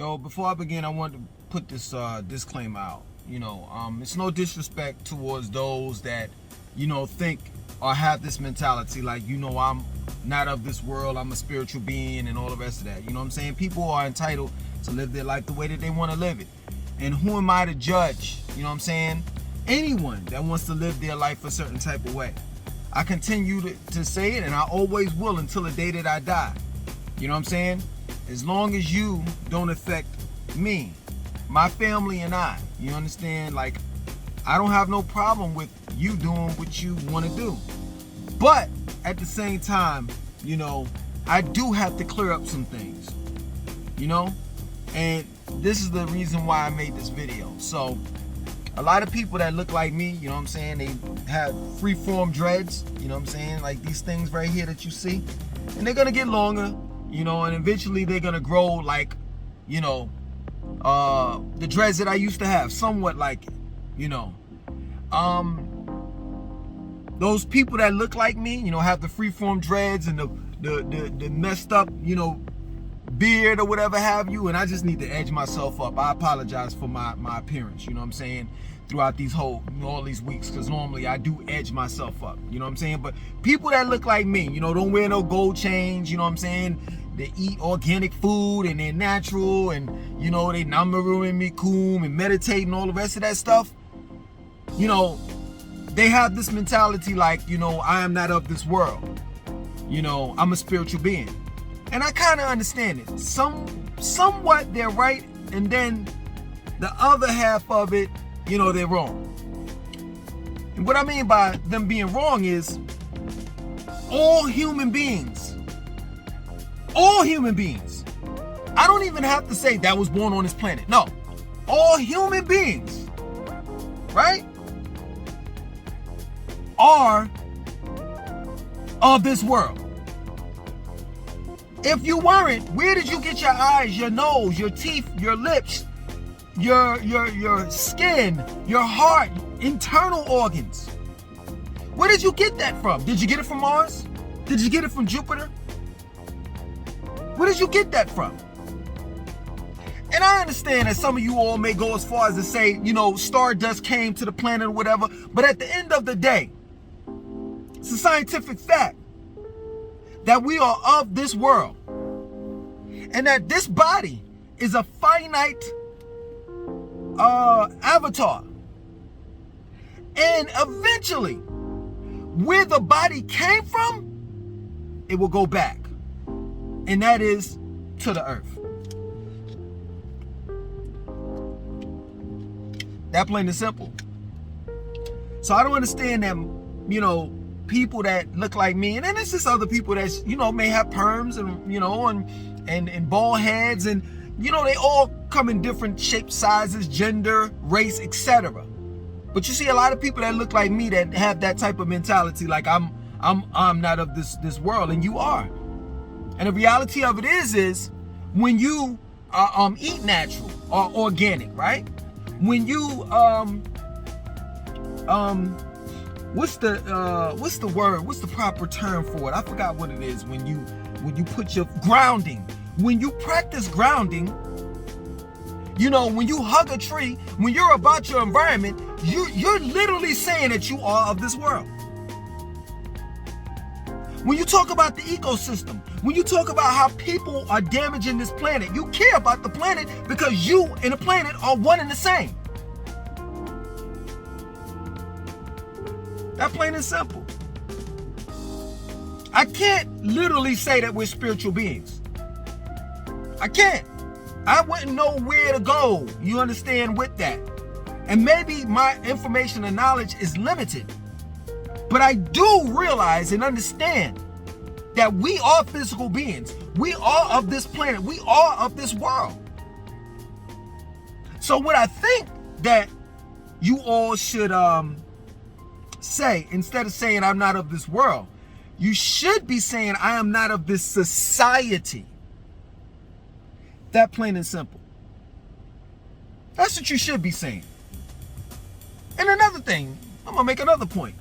Yo, before I begin, I want to put this disclaimer out. It's no disrespect towards those that, think or have this mentality like, I'm not of this world, I'm a spiritual being and all the rest of that. You know what I'm saying? People are entitled to live their life the way that they want to live it. And who am I to judge, you know what I'm saying? Anyone that wants to live their life a certain type of way. I continue to say it, and I always will until the day that I die. You know what I'm saying? As long as you don't affect me, my family, and I, you understand? Like, I don't have no problem with you doing what you want to do. But at the same time, I do have to clear up some things, and this is the reason why I made this video. So a lot of people that look like me, you know what I'm saying, they have free-form dreads, you know what I'm saying, like these things right here that you see, and they're gonna get longer, and eventually they're gonna grow like, the dreads that I used to have, somewhat like it, those people that look like me, have the free-form dreads and the messed up, beard or whatever have you, and I just need to edge myself up. I apologize for my appearance, you know what I'm saying, throughout these all these weeks, because normally I do edge myself up, you know what I'm saying. But people that look like me, don't wear no gold chains, you know what I'm saying, they eat organic food and they're natural, and they namaru and mikum and meditate and all the rest of that stuff, they have this mentality like, I am not of this world, I'm a spiritual being. And I kind of understand it. Somewhat they're right, and then the other half of it, they're wrong. And what I mean by them being wrong is all human beings, I don't even have to say that was born on this planet. No, all human beings, right, are of this world. If you weren't, where did you get your eyes, your nose, your teeth, your lips, your skin, your heart, internal organs? Where did you get that from? Did you get it from Mars? Did you get it from Jupiter? Where did you get that from? And I understand that some of you all may go as far as to say, stardust came to the planet or whatever, but at the end of the day, it's a scientific fact that we are of this world, and that this body is a finite avatar, and eventually where the body came from, it will go back, and that is to the earth. That plain and simple. So I don't understand that, people that look like me, and then it's just other people that may have perms and bald heads, and they all come in different shapes, sizes, gender, race, etc. But you see a lot of people that look like me that have that type of mentality, like I'm not of this world, and you are. And the reality of it is when you eat natural or organic, right? When you what's the word? What's the proper term for it? I forgot what it is. When you put your grounding, when you practice grounding, when you hug a tree, when you're about your environment, you're literally saying that you are of this world. When you talk about the ecosystem, when you talk about how people are damaging this planet, you care about the planet because you and the planet are one and the same. That plain and simple. I can't literally say that we're spiritual beings. I can't. I wouldn't know where to go, you understand, with that. And maybe my information and knowledge is limited. But I do realize and understand that we are physical beings. We are of this planet. We are of this world. So what I think that you all should say, instead of saying I'm not of this world, you should be saying I am not of this society. That plain and simple. That's what you should be saying. And another thing, I'm gonna make another point.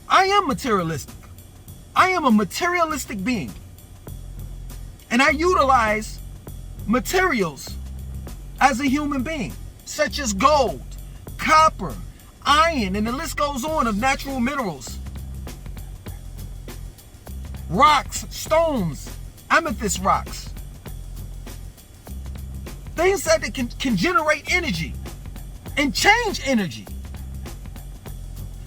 I am materialistic. I am a materialistic being. And I utilize materials as a human being, such as gold, copper, iron, and the list goes on of natural minerals, rocks, stones, amethyst rocks, things that can generate energy and change energy.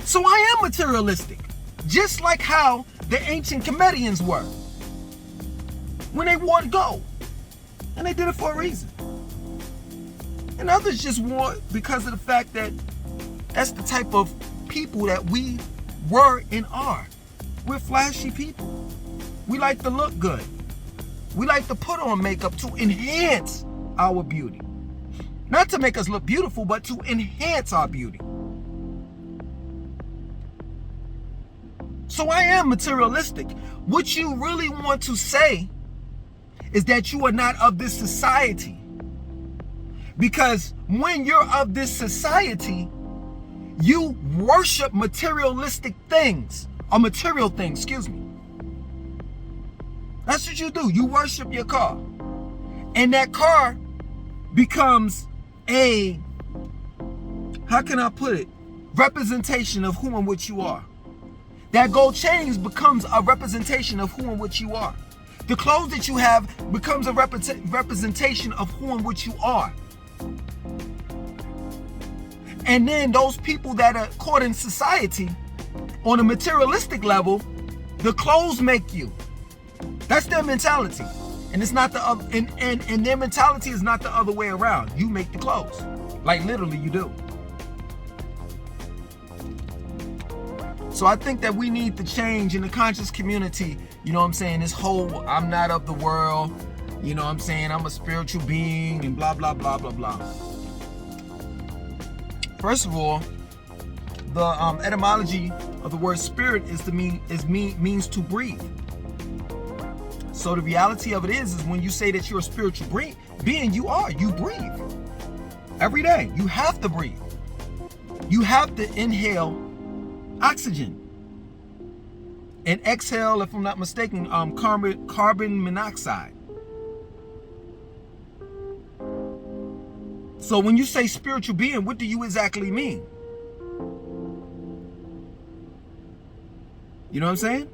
So I am materialistic, just like how the ancient Comedians were when they wanted gold, and they did it for a reason. And others just want because of the fact that that's the type of people that we were and are. We're flashy people. We like to look good. We like to put on makeup to enhance our beauty. Not to make us look beautiful, but to enhance our beauty. So I am materialistic. What you really want to say is that you are not of this society. Because when you're of this society, you worship materialistic things, or material things, excuse me. That's what you do. You worship your car. And that car becomes a, how can I put it, representation of who and what you are. That gold chain becomes a representation of who and what you are. The clothes that you have becomes a representation of who and what you are. And then those people that are caught in society on a materialistic level, the clothes make you. That's their mentality. And it's not the and their mentality is not the other way around. You make the clothes. Like literally you do. So I think that we need to change in the conscious community, you know what I'm saying, this whole I'm not of the world, you know what I'm saying, I'm a spiritual being and blah blah blah blah blah. First of all, the etymology of the word spirit means to breathe. So the reality of it is when you say that you're a spiritual being, you breathe. Every day, you have to breathe. You have to inhale oxygen and exhale, if I'm not mistaken, carbon monoxide. So when you say spiritual being, what do you exactly mean? You know what I'm saying?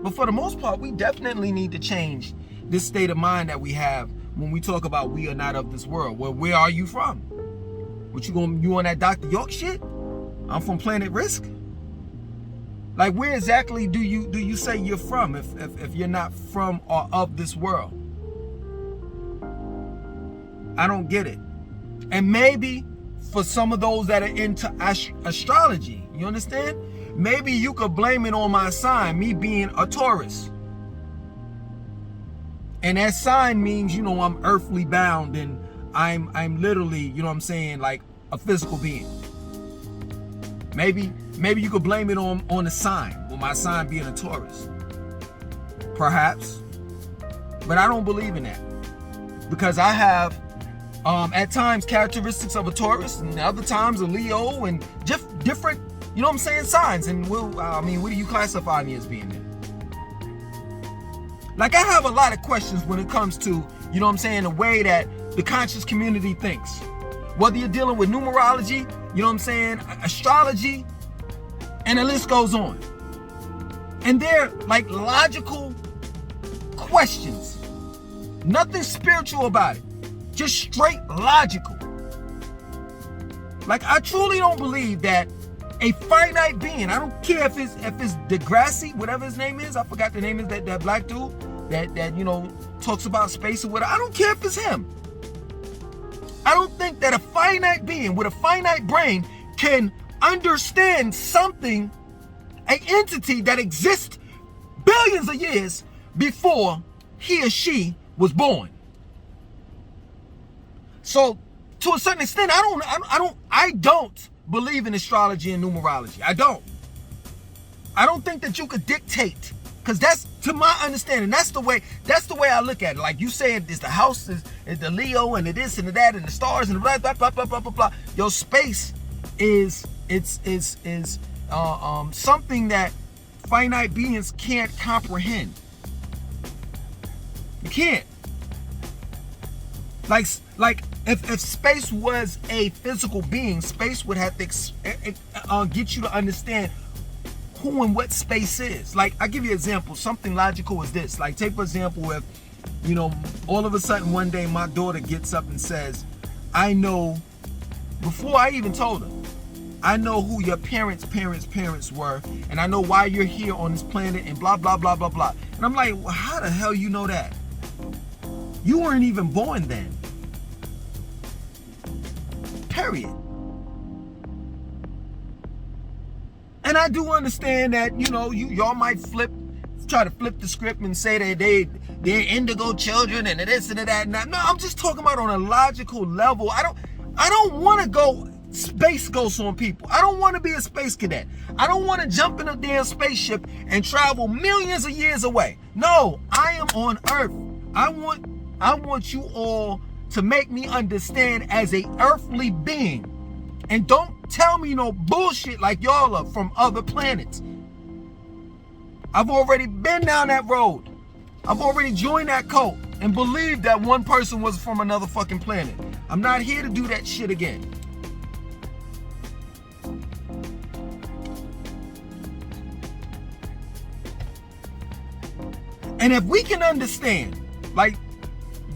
But for the most part, we definitely need to change this state of mind that we have when we talk about we are not of this world. Well, where are you from? What you on that Dr. York shit? I'm from Planet Risk. Like, where exactly do you say you're from if you're not from or of this world? I don't get it. And maybe for some of those that are into astrology, you understand? Maybe you could blame it on my sign, me being a Taurus. And that sign means, you know, I'm earthly bound and I'm literally, you know what I'm saying, like a physical being. Maybe you could blame it on the sign, on my sign being a Taurus. Perhaps. But I don't believe in that. Because I have, at times, characteristics of a Taurus, and other times a Leo, and different, you know what I'm saying, signs. And what do you classify me as being then? Like, I have a lot of questions when it comes to, you know what I'm saying, the way that the conscious community thinks. Whether you're dealing with numerology, you know what I'm saying, astrology, and the list goes on. And they're like logical questions. Nothing spiritual about it. Just straight logical. Like, I truly don't believe that a finite being, I don't care if it's Degrassi, whatever his name is, I forgot the name is, that black dude that you know talks about space or whatever. I don't care if it's him. I don't think that a finite being with a finite brain can understand something, an entity that exists billions of years before he or she was born. So to a certain extent, I don't believe in astrology and numerology. I don't think that you could dictate, because that's, to my understanding, that's the way I look at it. Like you said, it's the house, is the Leo, and the this and the that, and the stars, and the blah blah blah blah blah blah blah. Your space is something that finite beings can't comprehend. You can't. Like if space was a physical being, space would have to get you to understand who and what space is. Like, I give you an example. Something logical is this. Like, take for example, if, you know, all of a sudden one day my daughter gets up and says, I know, before I even told her, I know who your parents were, and I know why you're here on this planet, and blah, blah, blah, blah, blah. And I'm like, well, how the hell you know that? You weren't even born then. Period. And I do understand that, you know, y'all might try to flip the script and say that they're indigo children and this and that and that. No, I'm just talking about on a logical level. I don't want to go space ghosts on people. I don't want to be a space cadet. I don't want to jump in a damn spaceship and travel millions of years away. No, I am on Earth. I want you all to make me understand as a earthly being. And don't tell me no bullshit like y'all are from other planets. I've already been down that road. I've already joined that cult and believed that one person was from another fucking planet. I'm not here to do that shit again. And if we can understand, like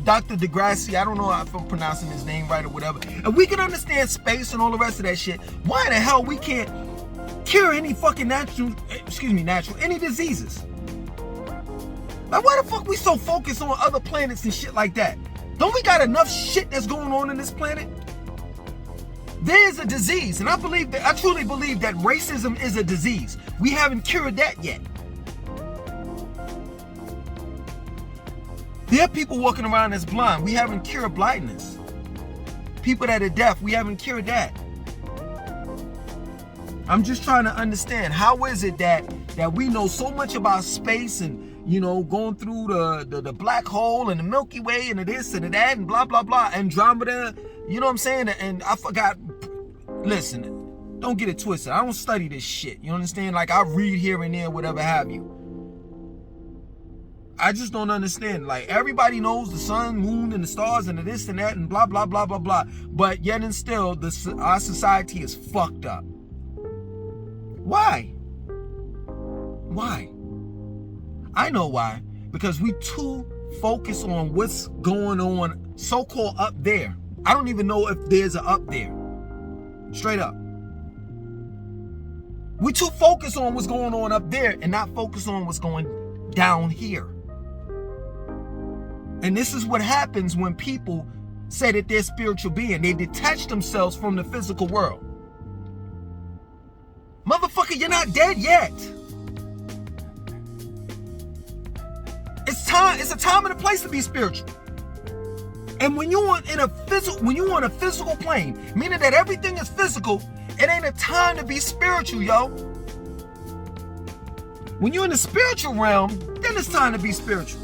Dr. Degrassi, I don't know if I'm pronouncing his name right or whatever, if we can understand space and all the rest of that shit, why the hell we can't cure any fucking any diseases? Like, why the fuck we so focused on other planets and shit like that? Don't we got enough shit that's going on in this planet? There's a disease, and I truly believe that racism is a disease. We haven't cured that yet. There are people walking around that's blind. We haven't cured blindness. People that are deaf, we haven't cured that. I'm just trying to understand, how is it that we know so much about space and, you know, going through the black hole and the Milky Way and the this and the that and blah, blah, blah, Andromeda, you know what I'm saying? And I forgot, listen, don't get it twisted. I don't study this shit, you understand? Like, I read here and there, whatever have you. I just don't understand. Like, everybody knows the sun, moon, and the stars, and the this and that, and blah, blah, blah, blah, blah. But yet and still, our society is fucked up. Why? Why? I know why. Because we too focus on what's going on so-called up there. I don't even know if there's an up there. Straight up. We too focused on what's going on up there and not focus on what's going down here. And this is what happens when people say that they're spiritual being. They detach themselves from the physical world. Motherfucker, you're not dead yet. It's a time and a place to be spiritual. And when you're on a physical plane, meaning that everything is physical, it ain't a time to be spiritual, yo. When you're in the spiritual realm, then it's time to be spiritual.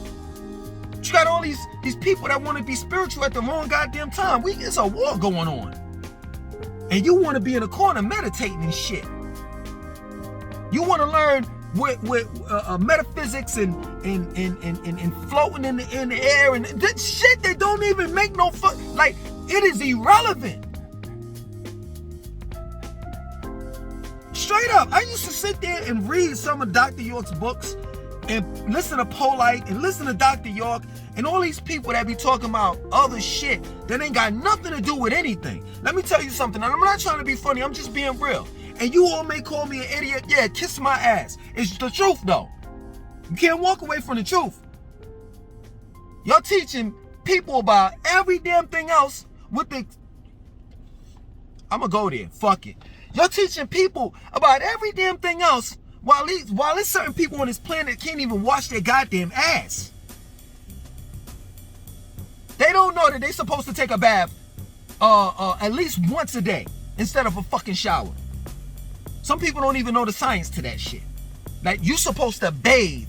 You got all these people that want to be spiritual at the wrong goddamn time. It's a war going on. And you want to be in a corner meditating and shit. You want to learn with metaphysics and floating in the air and that shit that don't even make no fuck. Like, it is irrelevant. Straight up, I used to sit there and read some of Dr. York's books and listen to Polite and listen to Dr. York and all these people that be talking about other shit that ain't got nothing to do with anything. Let me tell you something, and I'm not trying to be funny, I'm just being real. And you all may call me an idiot. Yeah, kiss my ass. It's the truth, though. You can't walk away from the truth. Y'all teaching people about every damn thing else with the... I'm gonna go there. Fuck it. Y'all teaching people about every damn thing else while there's certain people on this planet can't even wash their goddamn ass. They don't know that they're supposed to take a bath at least once a day instead of a fucking shower. Some people don't even know the science to that shit. Like, you're supposed to bathe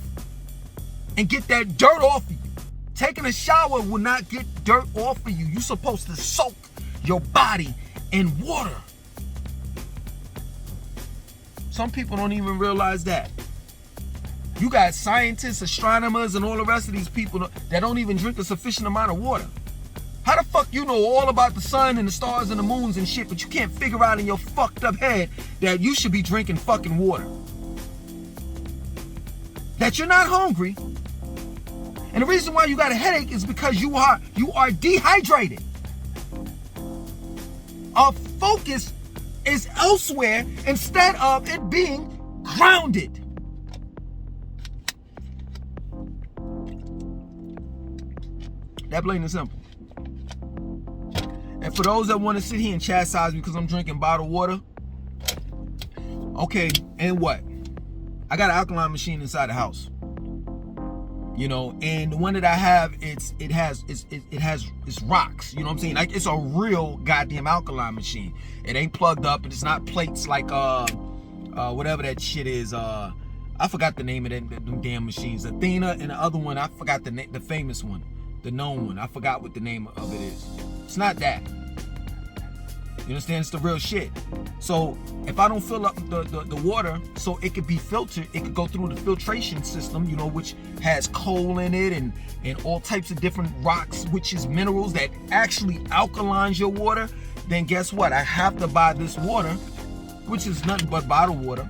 and get that dirt off of you. Taking a shower will not get dirt off of you. You're supposed to soak your body in water. Some people don't even realize that. You got scientists, astronomers, and all the rest of these people that don't even drink a sufficient amount of water. How the fuck you know all about the sun and the stars and the moons and shit, but you can't figure out in your fucked up head that you should be drinking fucking water? That you're not hungry. And the reason why you got a headache is because you are dehydrated. Our focus is elsewhere instead of it being grounded. That plain and simple. And for those that want to sit here and chastise me because I'm drinking bottled water, okay, and what? I got an alkaline machine inside the house. You know, and the one that I have, it's rocks. You know what I'm saying? Like, it's a real goddamn alkaline machine. It ain't plugged up, and it's not plates like whatever that shit is. I forgot the name of them damn machines. Athena, and the other one, I forgot the famous one, the known one. I forgot what the name of it is. It's not that. You understand? It's the real shit. So if I don't fill up the water so it could be filtered, it could go through the filtration system, you know, which has coal in it and all types of different rocks, which is minerals that actually alkalines your water, then guess what? I have to buy this water, which is nothing but bottled water,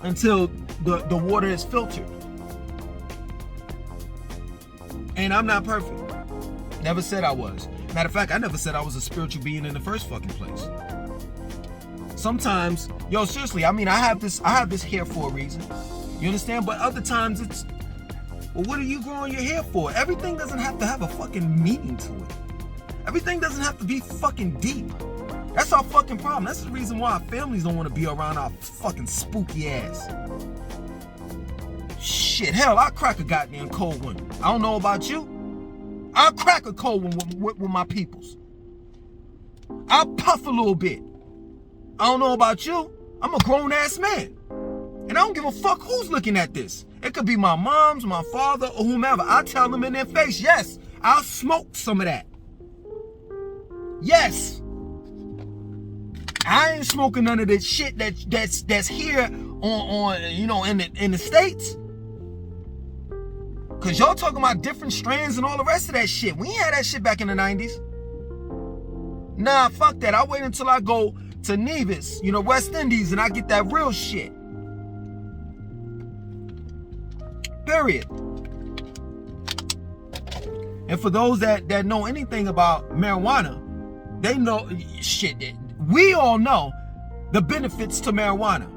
until the water is filtered. And I'm not perfect. Never said I was. Matter of fact, I never said I was a spiritual being in the first fucking place. Sometimes, yo, seriously, I mean, I have this hair for a reason. You understand? But other times it's, well, what are you growing your hair for? Everything doesn't have to have a fucking meaning to it. Everything doesn't have to be fucking deep. That's our fucking problem. That's the reason why our families don't want to be around our fucking spooky ass. Shit, hell, I'll crack a goddamn cold one. I don't know about you. I'll crack a cold one with my peoples. I'll puff a little bit. I don't know about you. I'm a grown-ass man. And I don't give a fuck who's looking at this. It could be my mom's, my father, or whomever. I tell them in their face, yes, I'll smoke some of that. Yes. I ain't smoking none of this shit that's here on you know, in the States. Cause y'all talking about different strands and all the rest of that shit. We ain't had that shit back in the 90s. Nah, fuck that. I wait until I go to Nevis, you know, West Indies, and I get that real shit. Period. And for those that know anything about marijuana, they know shit. We all know the benefits to marijuana.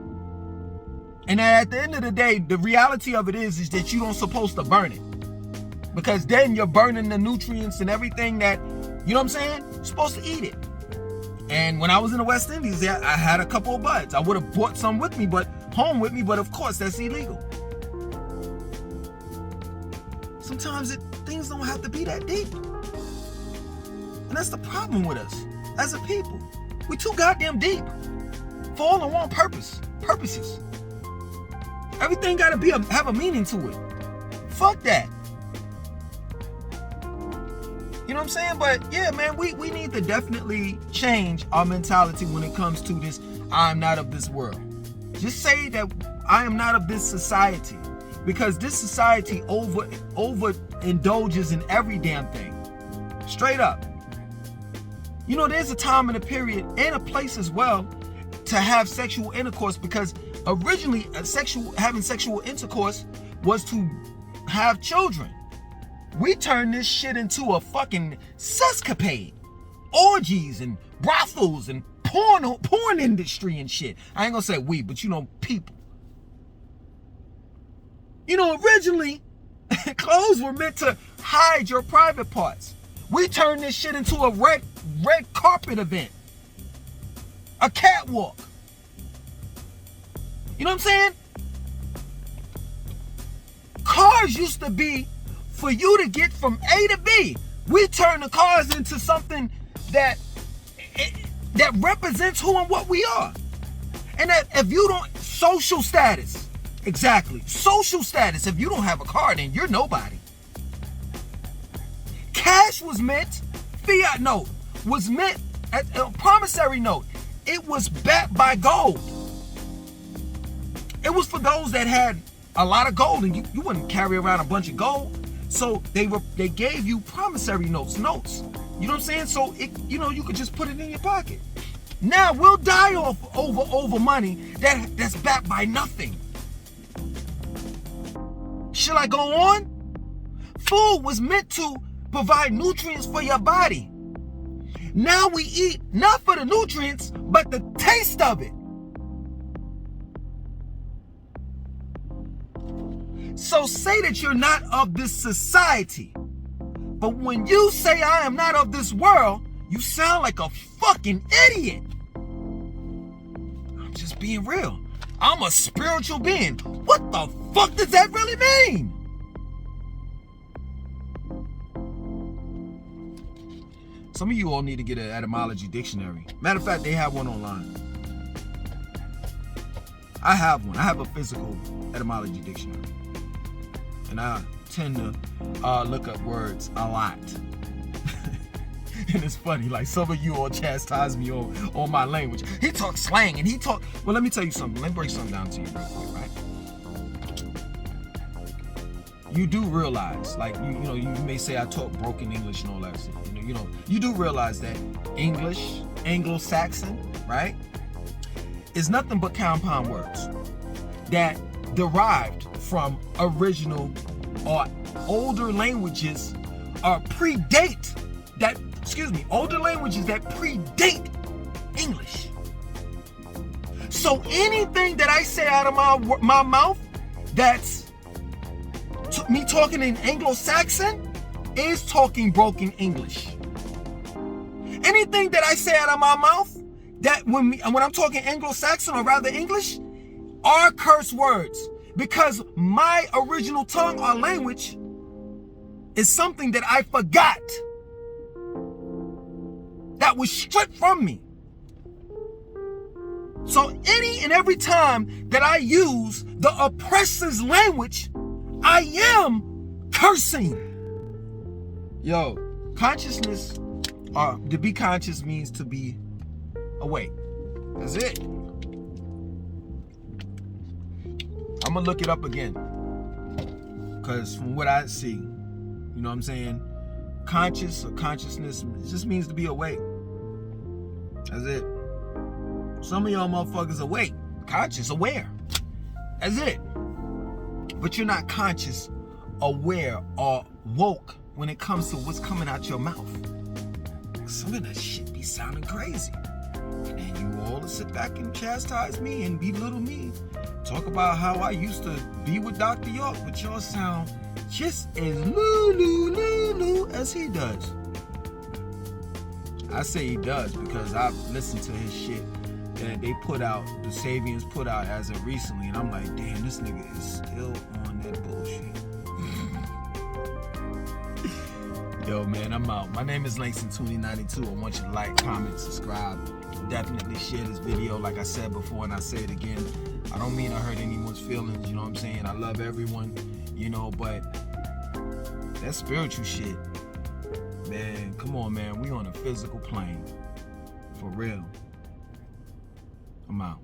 And at the end of the day, the reality of it is that you don't supposed to burn it. Because then you're burning the nutrients and everything that, you know what I'm saying? You're supposed to eat it. And when I was in the West Indies, I had a couple of buds. I would have brought some with me, but of course that's illegal. Sometimes things don't have to be that deep. And that's the problem with us as a people. We're too goddamn deep for all the wrong purposes. Everything gotta have a meaning to it. Fuck that. You know what I'm saying? But yeah, man, we need to definitely change our mentality when it comes to this, I'm not of this world. Just say that I am not of this society. Because this society over indulges in every damn thing. Straight up. You know, there's a time and a period and a place as well to have sexual intercourse, because originally having sexual intercourse was to have children. We turned this shit into a fucking sescapade. Orgies and brothels and porn industry and shit. I ain't gonna say we, but you know, people. You know, originally, clothes were meant to hide your private parts. We turned this shit into a red carpet event. A catwalk. You know what I'm saying? Cars used to be for you to get from A to B. We turned the cars into something that represents who and what we are. And that if you don't, social status. Exactly. Social status. If you don't have a car, then you're nobody. Cash was meant, fiat note was meant, a promissory note. It was backed by gold. It was for those that had a lot of gold, and you wouldn't carry around a bunch of gold. So they gave you promissory notes, You know what I'm saying? So you could just put it in your pocket. Now we'll die off over money that's backed by nothing. Should I go on? Food was meant to provide nutrients for your body. Now we eat not for the nutrients, but the taste of it. So say that you're not of this society. But when you say I am not of this world, you sound like a fucking idiot. I'm just being real. I'm a spiritual being. What the fuck does that really mean? Some of you all need to get an etymology dictionary. Matter of fact, they have one online. I have one. I have a physical etymology dictionary. And I tend to look up words a lot. And it's funny, like some of you all chastise me on my language. He talks slang and well, let me tell you something. Let me break something down to you real quick, right? You do realize, like, you may say I talk broken English and all that stuff. You do realize that English, Anglo-Saxon, right, is nothing but compound words that derived from original or older languages older languages that predate English. So anything that I say out of my mouth that's me talking in Anglo-Saxon is talking broken English. Anything that I say out of my mouth that when I'm talking Anglo-Saxon or rather English are curse words, because my original tongue or language is something that I forgot, that was stripped from me. So any and every time that I use the oppressor's language, I am cursing. Yo, consciousness, to be conscious means to be awake. That's it. I'm gonna look it up again, because from what I see, you know what I'm saying, conscious or consciousness just means to be awake. That's it. Some of y'all motherfuckers awake, conscious, aware. That's it. But you're not conscious, aware, or woke when it comes to what's coming out your mouth. Some of that shit be sounding crazy. And then you all sit back and chastise me and belittle me. Talk about how I used to be with Dr. York, but y'all sound just as loo as he does. I say he does because I've listened to his shit that they put out, the Sabians put out as of recently, and I'm like, damn, this nigga is still on that bullshit. Yo, man, I'm out. My name is Langston2092. I want you to like, comment, subscribe. Definitely share this video, like I said before, and I say it again. I don't mean to hurt anyone's feelings, you know what I'm saying? I love everyone, but that spiritual shit, man, come on, man. We on a physical plane. For real. I'm out.